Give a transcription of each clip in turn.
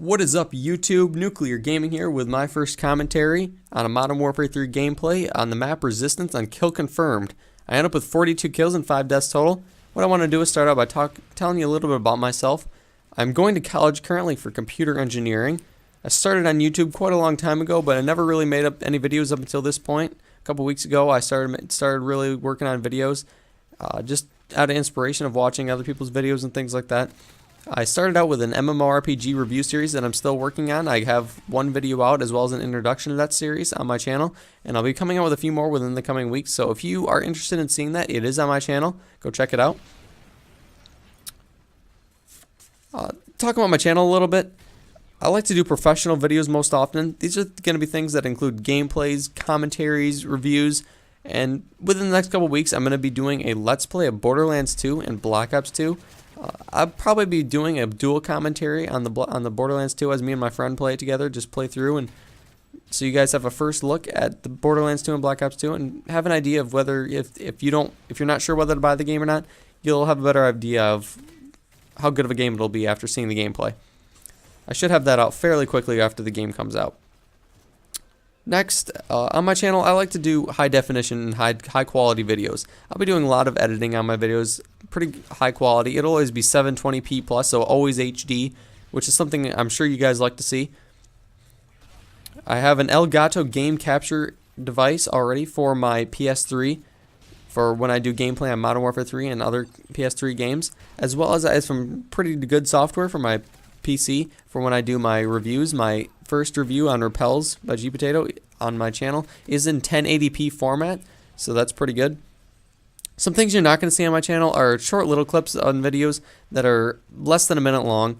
What is up, YouTube? Nuclear Gaming here with my first commentary on a Modern Warfare 3 gameplay on the map Resistance on Kill Confirmed. I ended up with 42 kills and 5 deaths total. What I want to do is start out by telling you a little bit about myself. I'm going to college currently for computer engineering. I started on YouTube quite a long time ago, but I never really made up any videos up until this point. A couple weeks ago, I started really working on videos, just out of inspiration of watching other people's videos and things like that. I started out with an MMORPG review series that I'm still working on. I have one video out as well as an introduction to that series on my channel, and I'll be coming out with a few more within the coming weeks. So if you are interested in seeing that, it is on my channel. Go check it out. Talk about my channel a little bit. I like to do professional videos most often. These are going to be things that include gameplays, commentaries, reviews, and within the next couple weeks, I'm going to be doing a Let's Play of Borderlands 2 and Black Ops 2. I'll probably be doing a dual commentary on the Borderlands 2 as me and my friend play it together, just play through, and so you guys have a first look at the Borderlands 2 and Black Ops 2 and have an idea of whether if you're not sure whether to buy the game or not, you'll have a better idea of how good of a game it'll be after seeing the gameplay. I should have that out fairly quickly after the game comes out. Next, on my channel, I like to do high definition and high quality videos. I'll be doing a lot of editing on my videos, pretty high quality. It'll always be 720p plus, so always HD, which is something I'm sure you guys like to see. I have an Elgato game capture device already for my PS3 for when I do gameplay on Modern Warfare 3 and other PS3 games, as well as some pretty good software for my PC for when I do my reviews. My first review on Repels by GPotato on my channel is in 1080p format, so that's pretty good. Some things you're not going to see on my channel are short little clips on videos that are less than a minute long.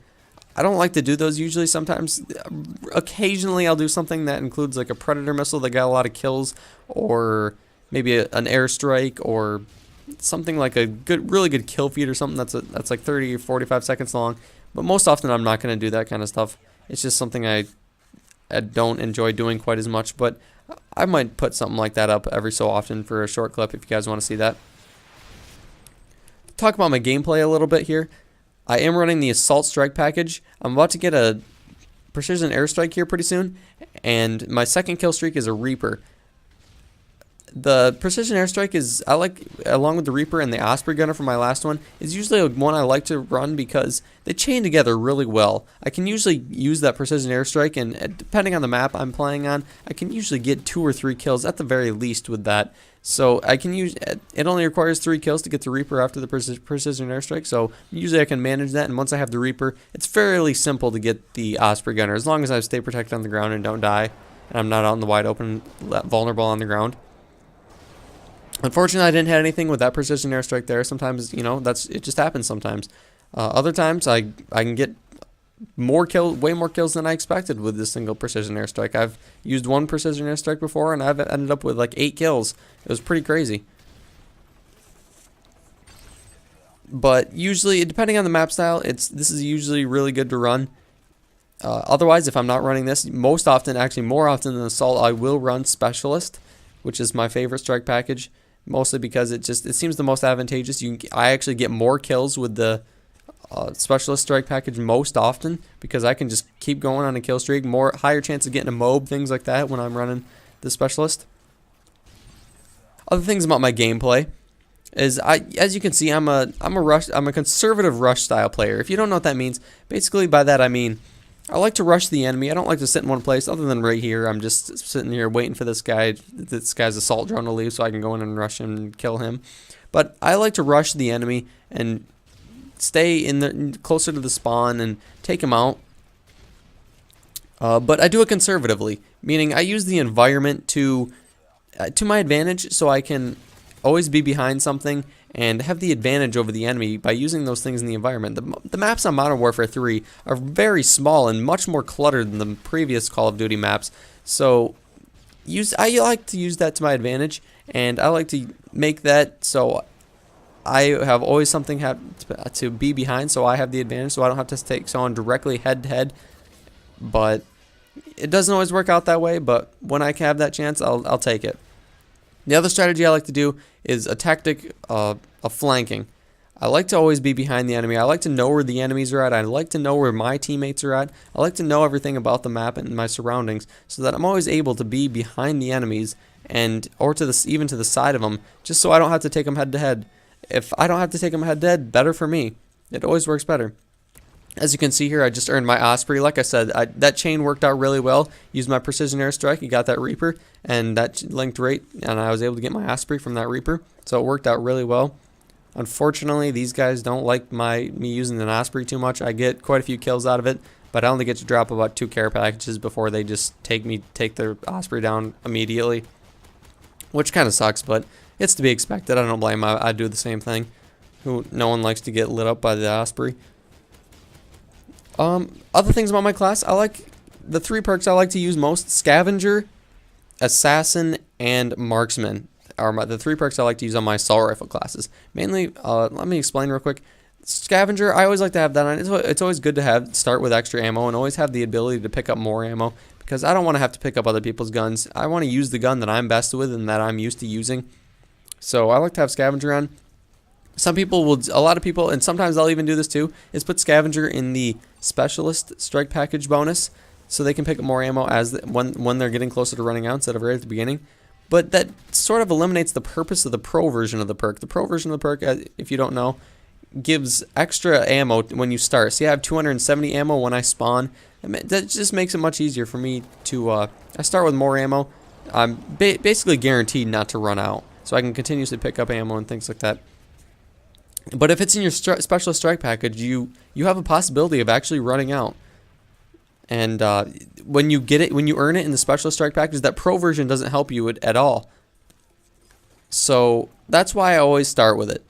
I don't like to do those usually. Sometimes, occasionally I'll do something that includes like a Predator missile that got a lot of kills, or maybe an airstrike, or something like a really good kill feed or something that's like 30 or 45 seconds long. But most often I'm not going to do that kind of stuff. It's just something I don't enjoy doing quite as much, but I might put something like that up every so often for a short clip if you guys want to see that. Talk about my gameplay a little bit here. I am running the Assault Strike package. I'm about to get a Precision Airstrike here pretty soon, and my second kill streak is a Reaper. The Precision Airstrike is, I like, along with the Reaper and the Osprey Gunner from my last one, is usually one I like to run because they chain together really well. I can usually use that Precision Airstrike, and depending on the map I'm playing on, I can usually get 2 or 3 kills at the very least with that. So I can use, it only requires 3 kills to get the Reaper after the Precision Airstrike, so usually I can manage that, and once I have the Reaper, it's fairly simple to get the Osprey Gunner, as long as I stay protected on the ground and don't die, and I'm not out in the wide open, vulnerable on the ground. Unfortunately, I didn't have anything with that Precision Airstrike there. Sometimes, you know, it just happens sometimes. Other times, I can get way more kills than I expected with this single Precision Airstrike. I've used one Precision Airstrike before, and I've ended up with like 8 kills. It was pretty crazy. But usually, depending on the map style, this is usually really good to run. Otherwise, if I'm not running this, most often, actually more often than Assault, I will run Specialist, which is my favorite strike package. Mostly because it seems the most advantageous. I actually get more kills with the Specialist strike package most often because I can just keep going on a kill streak. Higher chance of getting a mob, things like that when I'm running the Specialist. Other things about my gameplay is as you can see, I'm a conservative rush style player. If you don't know what that means, basically by that I mean I like to rush the enemy. I don't like to sit in one place other than right here. I'm just sitting here waiting for this guy's assault drone to leave so I can go in and rush him and kill him. But I like to rush the enemy and stay closer to the spawn and take him out. But I do it conservatively, meaning I use the environment to my advantage, so I can always be behind something and have the advantage over the enemy by using those things in the environment. The maps on Modern Warfare 3 are very small and much more cluttered than the previous Call of Duty maps, so I like to use that to my advantage, and I like to make that so I have always something to be behind, so I have the advantage, so I don't have to take someone directly head-to-head. But it doesn't always work out that way, but when I have that chance, I'll take it. The other strategy I like to do is a tactic of flanking. I like to always be behind the enemy. I like to know where the enemies are at. I like to know where my teammates are at. I like to know everything about the map and my surroundings so that I'm always able to be behind the enemies and or to the even to the side of them, just so I don't have to take them head to head. If I don't have to take them head to head, better for me. It always works better. As you can see here, I just earned my Osprey. Like I said, that chain worked out really well. Used my precision airstrike, you got that Reaper, and that linked right, and I was able to get my Osprey from that Reaper. So it worked out really well. Unfortunately, these guys don't like me using an Osprey too much. I get quite a few kills out of it, but I only get to drop about 2 care packages before they just take their Osprey down immediately, which kind of sucks, but it's to be expected. I don't blame them. I do the same thing. No one likes to get lit up by the Osprey. Other things about my class, I like the 3 perks I like to use most: Scavenger, Assassin, and Marksman are the 3 perks I like to use on my assault rifle classes. Mainly, let me explain real quick. Scavenger, I always like to have that on. It's always good to start with extra ammo and always have the ability to pick up more ammo, because I don't want to have to pick up other people's guns. I want to use the gun that I'm best with and that I'm used to using. So I like to have Scavenger on. A lot of people, and sometimes I'll even do this too, is put Scavenger in the Specialist Strike Package bonus so they can pick up more ammo when they're getting closer to running out instead of right at the beginning. But that sort of eliminates the purpose of the Pro version of the perk. The Pro version of the perk, if you don't know, gives extra ammo when you start. See, I have 270 ammo when I spawn. That just makes it much easier for me to, I start with more ammo. I'm basically guaranteed not to run out, so I can continuously pick up ammo and things like that. But if it's in your Specialist Strike Package, you have a possibility of actually running out. And when you earn it in the Specialist Strike Package, that Pro version doesn't help you at all. So that's why I always start with it.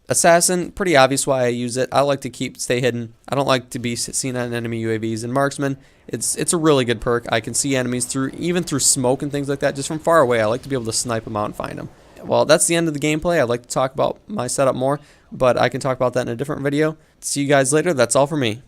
Assassin, pretty obvious why I use it. I like to stay hidden. I don't like to be seen on enemy UAVs. And Marksman, it's a really good perk. I can see enemies even through smoke and things like that, just from far away. I like to be able to snipe them out and find them. Well, that's the end of the gameplay. I'd like to talk about my setup more, but I can talk about that in a different video. See you guys later. That's all for me.